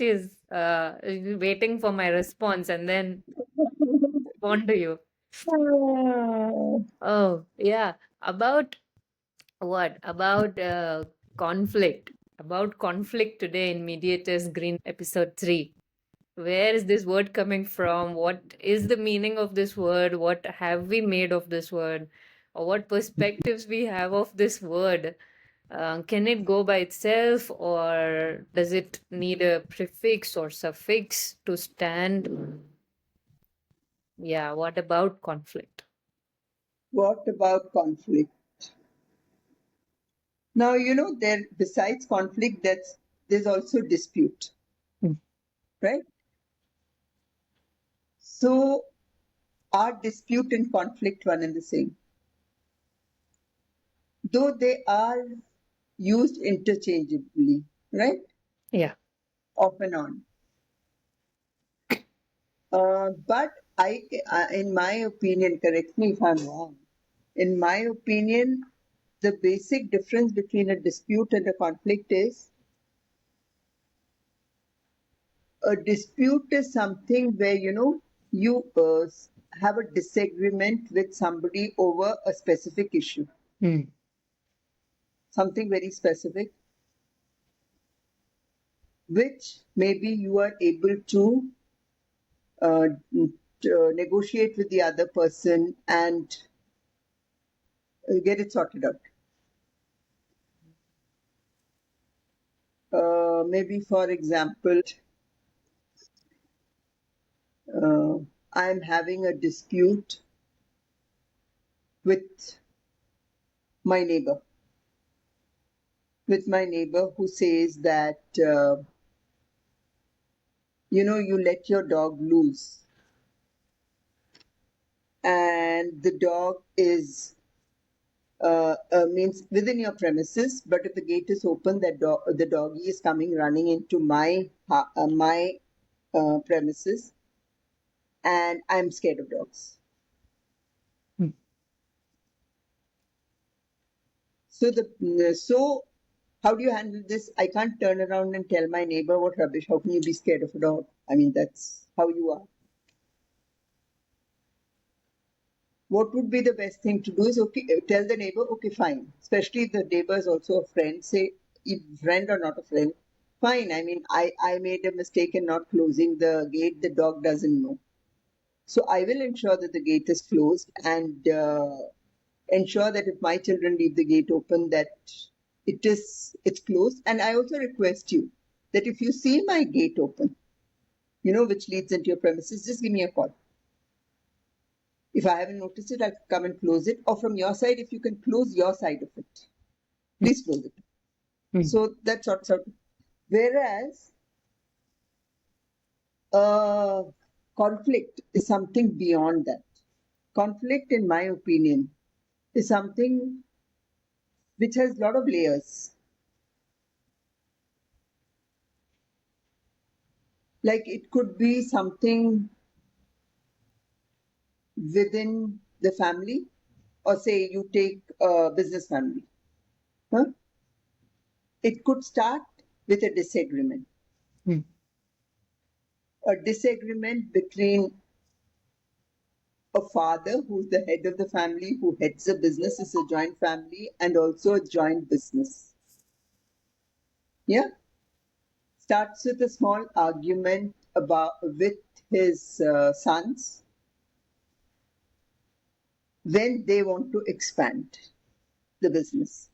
she's waiting for my response and then respond to you. Oh, yeah. About what? About conflict. About conflict today in Mediators Greenroom, episode 3. Where is this word coming from? What is the meaning of this word? What have we made of this word? Or what perspectives we have of this word? Can it go by itself, or does it need a prefix or suffix to stand? Yeah, what about conflict? What about conflict? Now, there besides conflict, there's also dispute, Hmm. right? So are dispute and conflict one and the same? Though they are used interchangeably, right? Yeah. Off and on. But in my opinion, correct me if I'm wrong, in my opinion, the basic difference between a dispute and a conflict is a dispute is something where, you have a disagreement with somebody over a specific issue, Hmm. something very specific, which maybe you are able to uh, negotiate with the other person and get it sorted out. Maybe, for example, uh, I'm having a dispute with my neighbor, who says that, you let your dog loose and the dog is means within your premises, but if the gate is open, the doggy is coming running into my premises, and I'm scared of dogs. Hmm. So how do you handle this? I can't turn around and tell my neighbor, what rubbish, how can you be scared of a dog? I mean, that's how you are. What would be the best thing to do is, okay, tell the neighbor, okay, fine. Especially if the neighbor is also a friend, say, if friend or not a friend, fine. I mean, I made a mistake in not closing the gate. The dog doesn't know. So I will ensure that the gate is closed and ensure that if my children leave the gate open, that it's closed. And I also request you that if you see my gate open, which leads into your premises, just give me a call. If I haven't noticed it, I'll come and close it. Or from your side, if you can close your side of it, please close it. Hmm. So that sorts out. Whereas uh, conflict is something beyond that. Conflict, in my opinion, is something which has a lot of layers. Like it could be something within the family, or say you take a business family. Huh? It could start with a disagreement. Hmm. A disagreement between a father who's the head of the family, who heads a business, is a joint family, and also a joint business. Yeah, starts with a small argument about with his sons when they want to expand the business,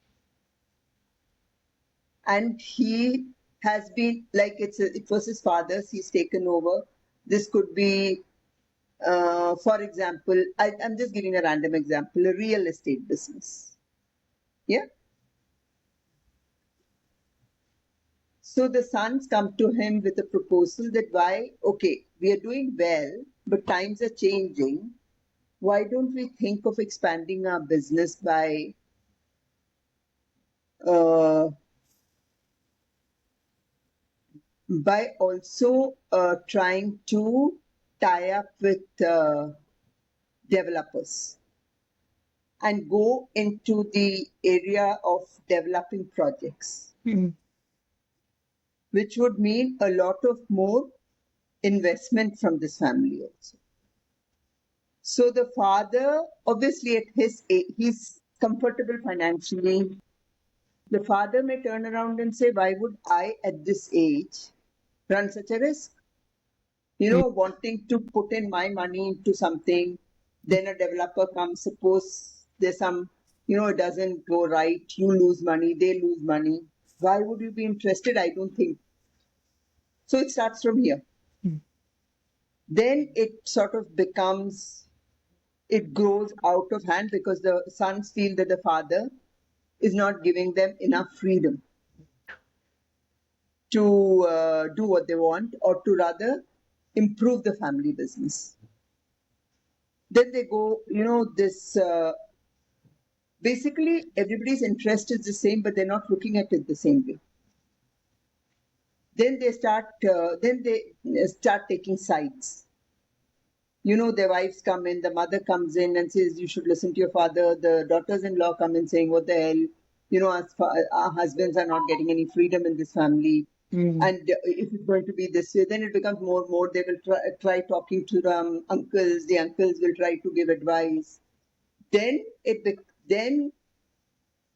and he has been like it was his father's. He's taken over. This could be, for example, I'm just giving a random example, a real estate business. Yeah. So the sons come to him with a proposal that why, okay, we are doing well, but times are changing. Why don't we think of expanding our business uh, by also trying to tie up with developers and go into the area of developing projects. Hmm. which would mean a lot of more investment from this family also. So the father, obviously at his age, he's comfortable financially. The father may turn around and say, why would I at this age run such a risk? Wanting to put in my money into something, then a developer comes, suppose there's some, it doesn't go right, you lose money, they lose money. Why would you be interested? I don't think. So it starts from here. Mm. Then it sort of becomes, it grows out of hand because the sons feel that the father is not giving them enough freedom to do what they want, or to rather improve the family business. Then they go, this basically everybody's interest is the same, but they're not looking at it the same way. Then they start taking sides. Their wives come in, the mother comes in and says, you should listen to your father. The daughters-in-law come in saying, what the hell? Our husbands are not getting any freedom in this family. Mm. And if it's going to be this way, then it becomes more and more. They will try talking to the uncles. The uncles will try to give advice. Then then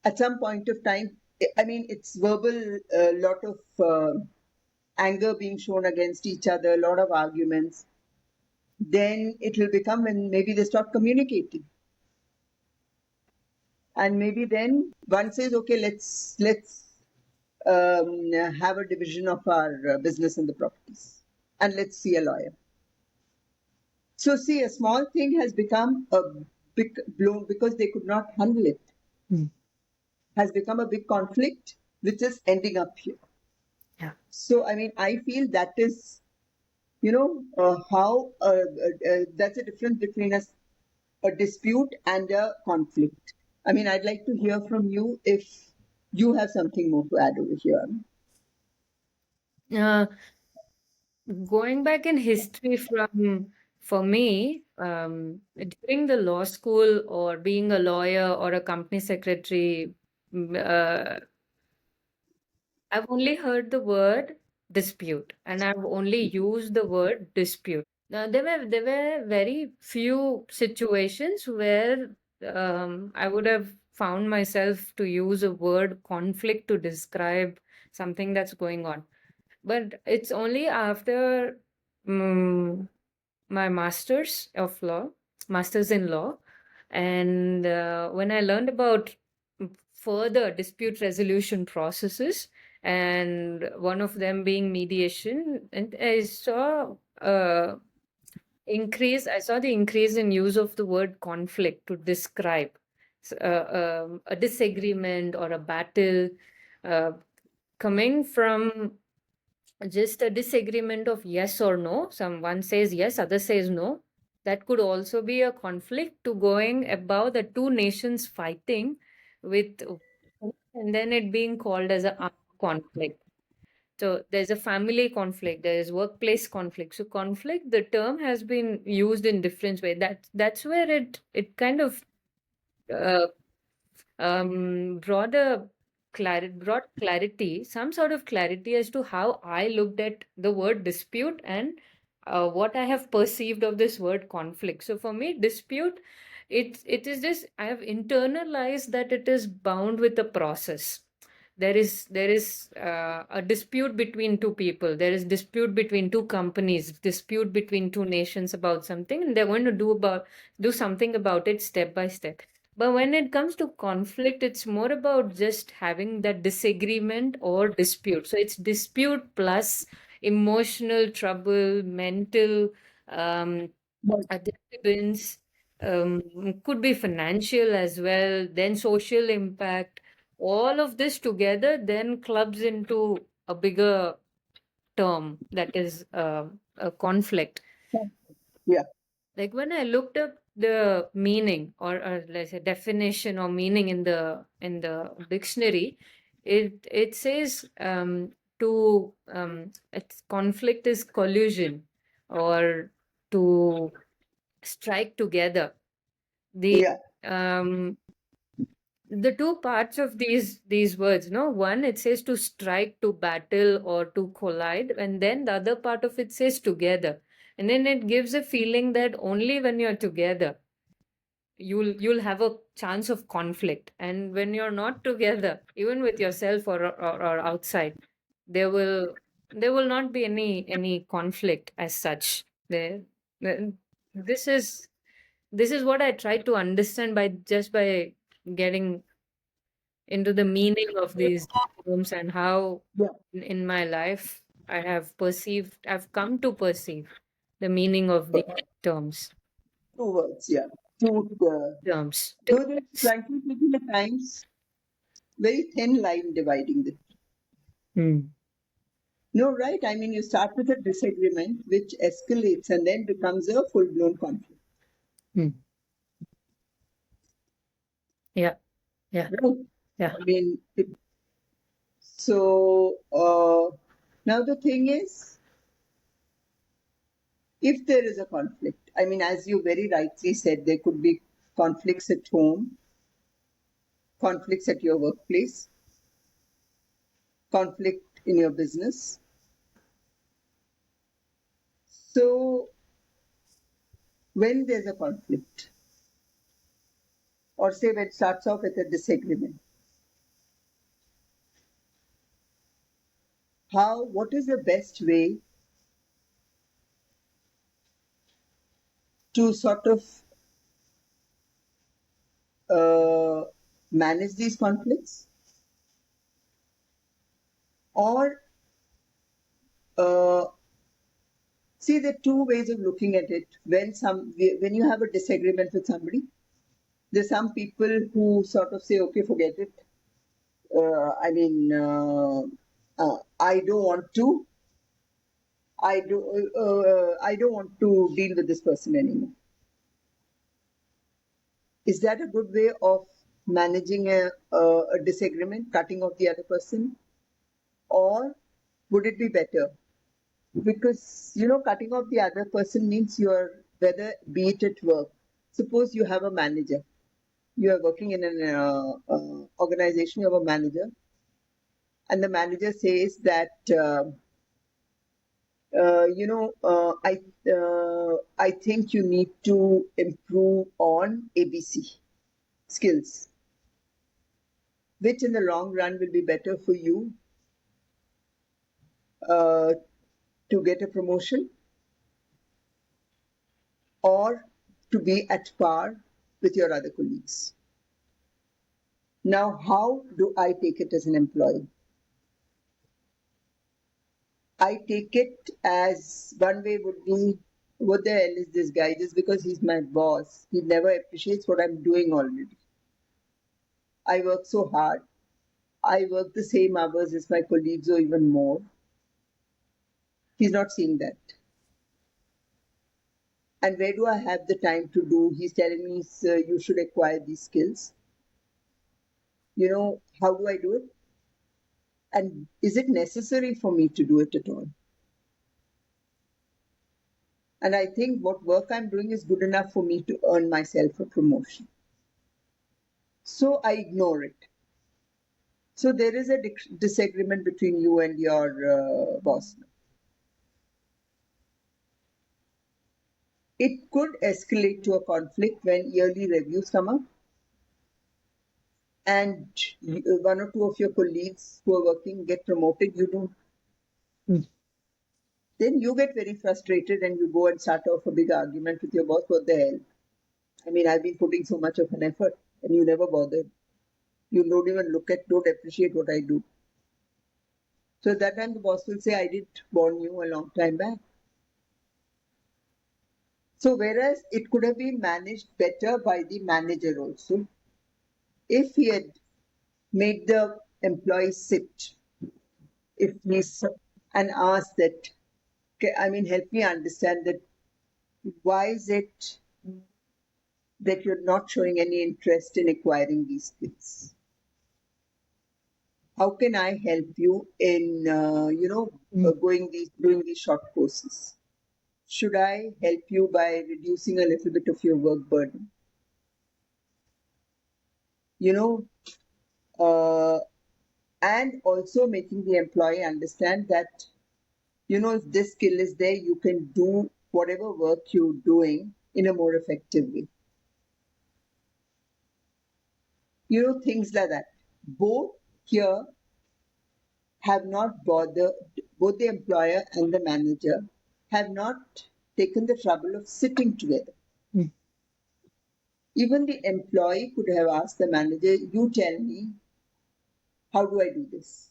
at some point of time, I mean, it's verbal, a lot of anger being shown against each other, a lot of arguments. Then it will become when maybe they stop communicating, and maybe then one says, okay, let's have a division of our business and the properties, and let's see a lawyer. So see, a small thing has become a big blow because they could not handle it. Mm. Has become a big conflict, which is ending up here. Yeah. So I mean, I feel that is, how that's a difference between a dispute and a conflict. I mean, I'd like to hear from you if you have something more to add over here. Uh, Going back in history for me, during the law school or being a lawyer or a company secretary, mm, uh, I've only heard the word dispute, and I've only used the word dispute. Now, there were very few situations where I would have found myself to use a word conflict to describe something that's going on. But it's only after mm my master's in law, and when I learned about further dispute resolution processes, and one of them being mediation, and I saw the increase in use of the word conflict to describe a disagreement or a battle, uh, coming from just a disagreement of yes or no. Someone says yes, other says no. That could also be a conflict to going about the two nations fighting with, and then it being called as a armed conflict. So there's a family conflict, there is workplace conflict. So conflict, the term has been used in different way. That's where it kind of uh, brought clarity, some sort of clarity as to how I looked at the word dispute, and what I have perceived of this word conflict. So for me, dispute, it is just, I have internalized that it is bound with a process. There is a dispute between two people, there is dispute between two companies, dispute between two nations about something, and they're going to do something about it step by step. But when it comes to conflict, it's more about just having that disagreement or dispute. So it's dispute plus emotional trouble, mental um, disturbance, could be financial as well, then social impact. All of this together then clubs into a bigger term that is a conflict. Yeah, Like when I looked up the meaning, or let's say definition or meaning in the dictionary, it says it's conflict is collusion, or to strike together. The yeah, um the two parts of these words, no, one it says to strike, to battle, or to collide, and then the other part of it says together, and then it gives a feeling that only when you're together you'll have a chance of conflict, and when you're not together, even with yourself or outside, there will not be any conflict as such there. Then this is what I try to understand by just by getting into the meaning of these terms, and how Yeah, in my life I've come to perceive the meaning of these terms. two words, yeah. Two, Terms. though there's frankly speaking at times very thin line dividing them. Hmm. No, right? I mean, you start with a disagreement which escalates and then becomes a full-blown conflict. Hmm. Yeah. Yeah. Right? Yeah. I mean, so now the thing is, if there is a conflict, I mean, as you very rightly said, there could be conflicts at home, conflicts at your workplace, conflict in your business. So when there's a conflict, or say when it starts off with a disagreement, what is the best way to sort of uh, manage these conflicts? Or uh, see, there are two ways of looking at it. When you have a disagreement with somebody, there's some people who sort of say, okay, forget it. I mean, I don't want to. I don't want to deal with this person anymore. Is that a good way of managing a disagreement, cutting off the other person? Or would it be better? Because, cutting off the other person means whether, be it at work, suppose you have a manager, you are working in an organization, you have a manager, and the manager says that, I think you need to improve on ABC skills, which in the long run will be better for you uh, to get a promotion or to be at par with your other colleagues. Now, how do I take it as an employee? I take it as one way would be, what the hell is this guy? Just because he's my boss, he never appreciates what I'm doing already. I work so hard. I work the same hours as my colleagues or even more. He's not seeing that. And where do I have the time to do? He's telling me, "Sir, you should acquire these skills." How do I do it? And is it necessary for me to do it at all? And I think what work I'm doing is good enough for me to earn myself a promotion. So I ignore it. So there is a disagreement between you and your boss. It could escalate to a conflict when yearly reviews come up and one or two of your colleagues who are working get promoted, you don't. Hmm. Then you get very frustrated and you go and start off a big argument with your boss. What the hell? I mean, I've been putting so much of an effort and you never bothered. You don't even don't appreciate what I do. So at that time, the boss will say, I did warn you a long time back. So whereas it could have been managed better by the manager also, if he had made the employee sit, if he's and asked that, okay, I mean, help me understand that why is it that you're not showing any interest in acquiring these skills? How can I help you in, Hmm. doing these short courses? Should I help you by reducing a little bit of your work burden? You know, uh, and also making the employee understand that, if this skill is there, you can do whatever work you're doing in a more effective way. Things like that. Both here have not bothered, both the employer and the manager have not taken the trouble of sitting together. Mm. Even the employee could have asked the manager, you tell me, how do I do this?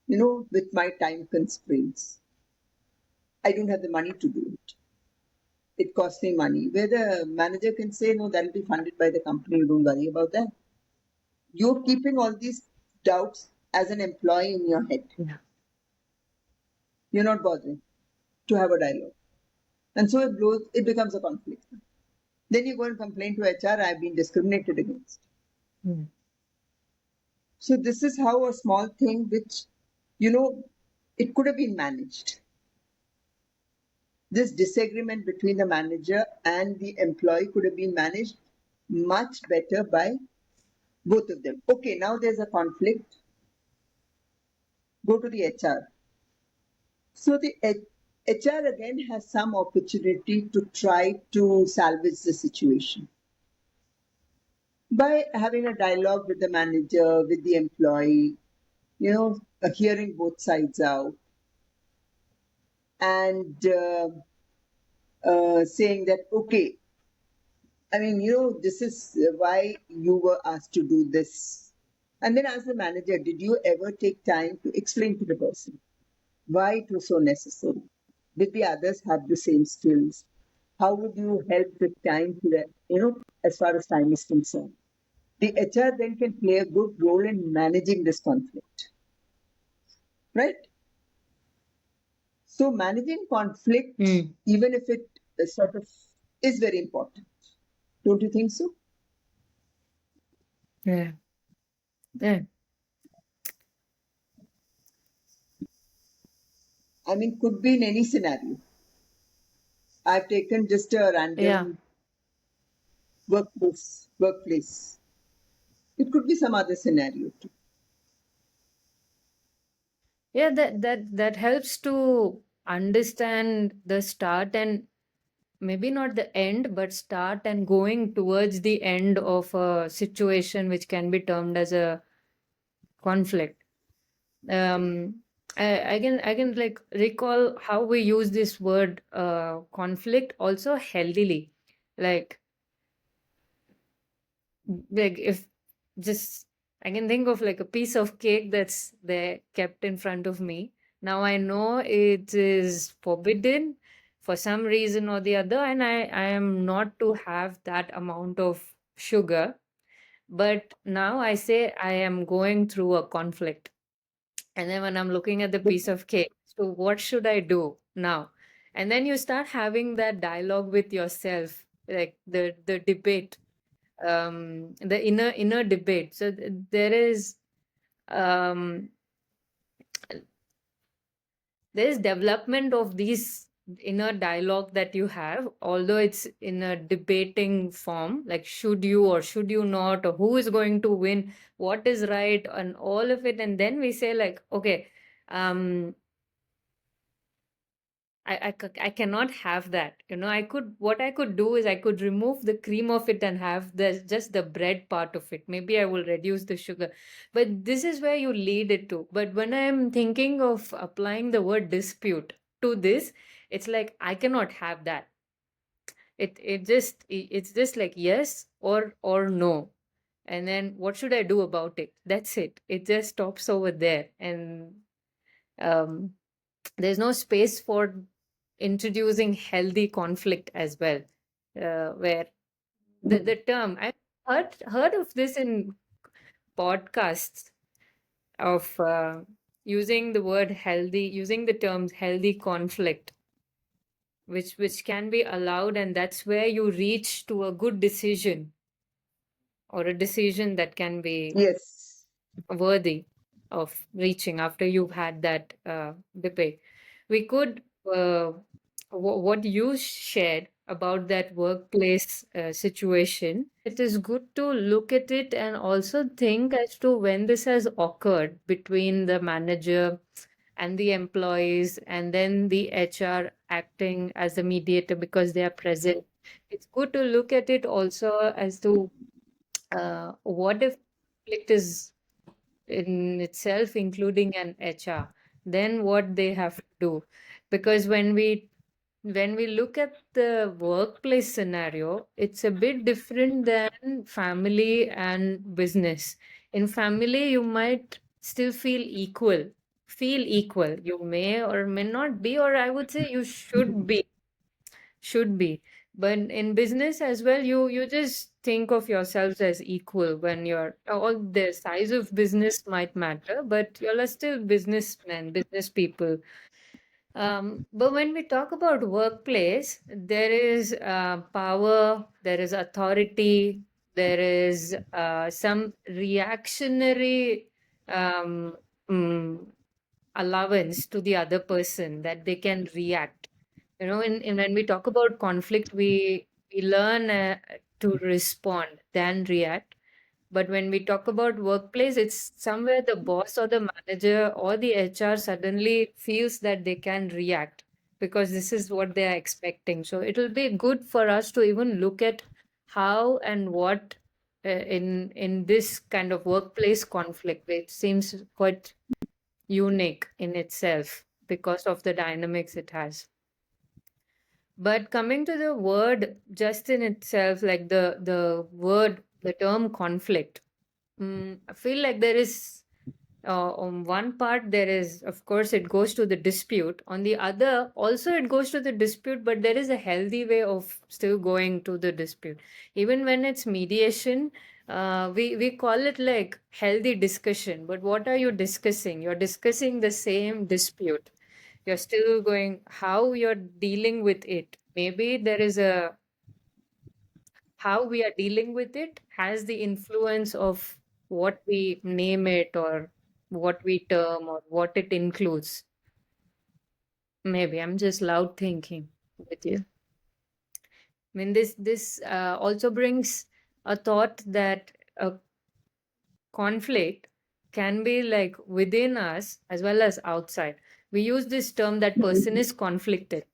With my time constraints. I don't have the money to do it. It costs me money. Where the manager can say, no, that'll be funded by the company, you don't worry about that. You're keeping all these doubts as an employee in your head. Yeah. You're not bothering to have a dialogue. And so it becomes a conflict. Then you go and complain to HR, I've been discriminated against. Mm. So this is how a small thing which, it could have been managed. This disagreement between the manager and the employee could have been managed much better by both of them. Okay, now there's a conflict. Go to the HR. So the HR again has some opportunity to try to salvage the situation by having a dialogue with the manager, with the employee, hearing both sides out, and saying that, okay, I mean, this is why you were asked to do this. And then ask the manager, did you ever take time to explain to the person why it was so necessary? Did the others have the same skills? How would you help with time to that, as far as time is concerned? The HR then can play a good role in managing this conflict, right? So managing conflict, Mm. even if it sort of is very important. Don't you think so? Yeah. Yeah. I mean, could be in any scenario. I've taken just a Yeah. random workplace. It could be some other scenario too. Yeah, that helps to understand the start and maybe not the end, but start and going towards the end of a situation which can be termed as a conflict. Um, I can like recall how we use this word conflict also healthily, like if just I can think of like a piece of cake that's there kept in front of me. Now I know it is forbidden for some reason or the other, and I am not to have that amount of sugar. But now I say I am going through a conflict. And then when I'm looking at the But piece of cake, so what should I do now? And then you start having that dialogue with yourself, like the debate, the inner debate. So um there is development of these inner dialogue that you have, although it's in a debating form, like should you or should you not, or who is going to win, what is right, and all of it. And then we say like, okay, um I cannot have that. What I could do is I could remove the cream of it and have just the bread part of it. Maybe I will reduce the sugar. But this is where you lead it to. But when I'm thinking of applying the word dispute to this, it's like I cannot have that. It's just like yes or no. And then what should I do about it? That's it. It just stops over there. And um there's no space for introducing healthy conflict as well, where the term I heard of this in podcasts of using the word healthy, using the terms healthy conflict, which can be allowed, and that's where you reach to a good decision, or a decision that can be yes, worthy of reaching after you've had that debate. We could, what you shared about that workplace situation, it is good to look at it and also think as to when this has occurred between the manager and the employees, and then the HR acting as a mediator because they are present. It's good to look at it also as to what if conflict is in itself, including an HR, then what they have to do. Because when we look at the workplace scenario, it's a bit different than family and business. In family, you might still feel equal. Feel equal. You may or may not be, or I would say you should be. But in business as well, you just think of yourselves as equal. When you're all, the size of business might matter, but you're still businessmen, business people. But when we talk about workplace, there is power, there is authority, there is some reactionary um, mm, allowance to the other person that they can react. In when we talk about conflict, we learn to respond than react. But when we talk about workplace, it's somewhere the boss or the manager or the HR suddenly feels that they can react because this is what they are expecting. So it'll be good for us to even look at how and what in this kind of workplace conflict, which seems quite unique in itself because of the dynamics it has. But coming to the word just in itself, like the term conflict, I feel like there is, on one part, there is, of course, it goes to the dispute. On the other, also it goes to the dispute, but there is a healthy way of still going to the dispute. Even when it's mediation, we call it like healthy discussion. But what are you discussing? You're discussing the same dispute. You're still going how you're dealing with it. Maybe there is a how we are dealing with it has the influence of what we name it or what we term or what it includes. Maybe I'm just loud thinking with you. I mean, this also brings a thought that a conflict can be like within us as well as outside. We use this term that person is conflicted.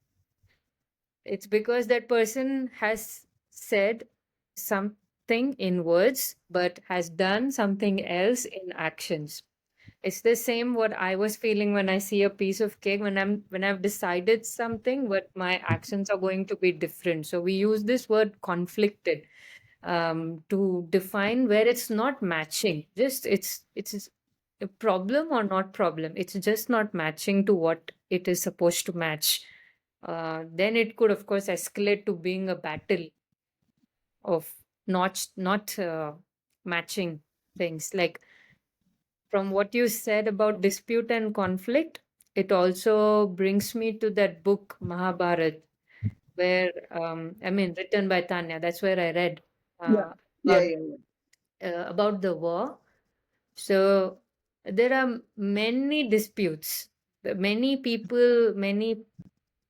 It's because that person has said something in words but has done something else in actions. It's the same what I was feeling when I see a piece of cake, when I've decided something, but my actions are going to be different. So we use this word conflicted to define where it's not matching. Just it's a problem or not problem. It's just not matching to what it is supposed to match. Then it could, of course, escalate to being a battle of not matching things. Like from what you said about dispute and conflict, it also brings me to that book Mahabharat, where I mean, written by Tanya. That's where I read Yeah, uh, yeah, about yeah, yeah. about the war. So there are many disputes, many people, many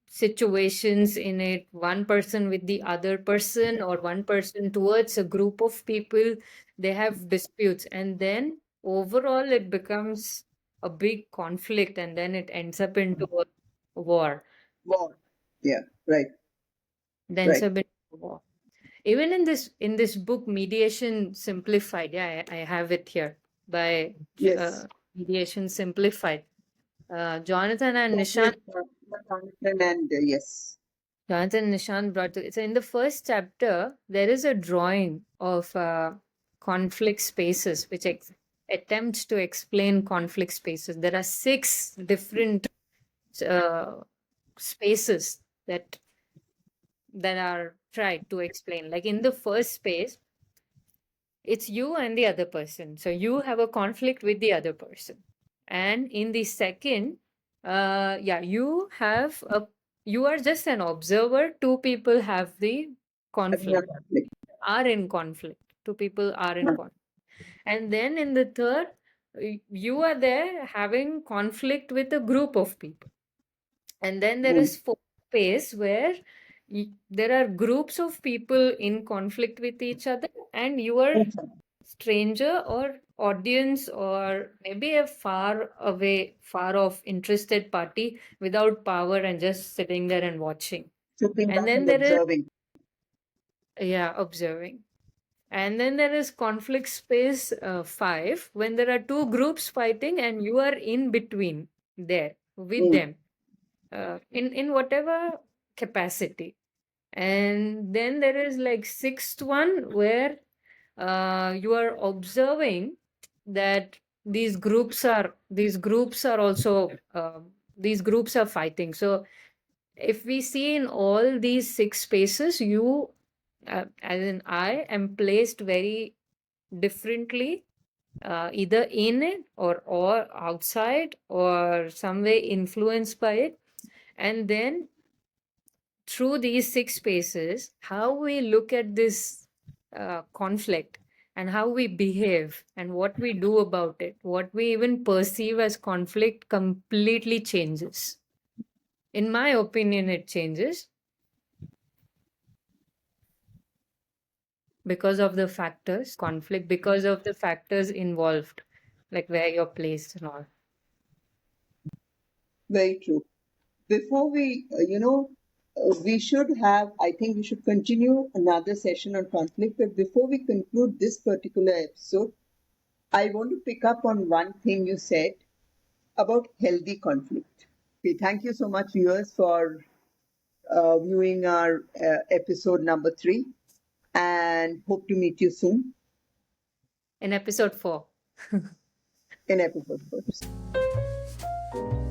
situations in it, one person with the other person or one person towards a group of people. They have disputes, and then overall it becomes a big conflict, and then it ends up into a war. War. Yeah, right, It ends right. up into a war. Even in this book, Mediation Simplified, yeah, I have it here, by Yes. Mediation Simplified, Jonathan and Nishant. Chocolate, Jonathan and yes. Jonathan Nishant brought to, so in the first chapter, there is a drawing of conflict spaces, which attempts to explain conflict spaces. There are 6 different uh, spaces that are tried to explain. Like in the first space, it's you and the other person. So you have a conflict with the other person. And in the second, yeah, you are just an observer. Two people have the Having a conflict, conflict. are in conflict. Two people are in conflict. And then in the third, you are there having conflict with a group of people. And then there Mm. is fourth space where there are groups of people in conflict with each other, and you are Yes. stranger or audience or maybe a far away, far off interested party without power and just sitting there and watching. Sitting And back then and there is, observing. yeah, observing. And then there is conflict space 5, when there are two groups fighting and you are in between there with Mm. them, in whatever capacity. And then there is like sixth one where you are observing that these groups are also these groups are fighting. So if we see in all these six spaces, you as in I am placed very differently, either in it or outside or some way influenced by it. And then through these six spaces, how we look at this conflict and how we behave and what we do about it, what we even perceive as conflict completely changes. In my opinion, it changes because of the factors, conflict, because of the factors involved, like where you're placed and all. Very true. Before we, we should have, I think we should continue another session on conflict. But before we conclude this particular episode, I want to pick up on one thing you said about healthy conflict. Okay, thank you so much, viewers, for viewing our episode number 3, and hope to meet you soon In episode 4. in episode 4.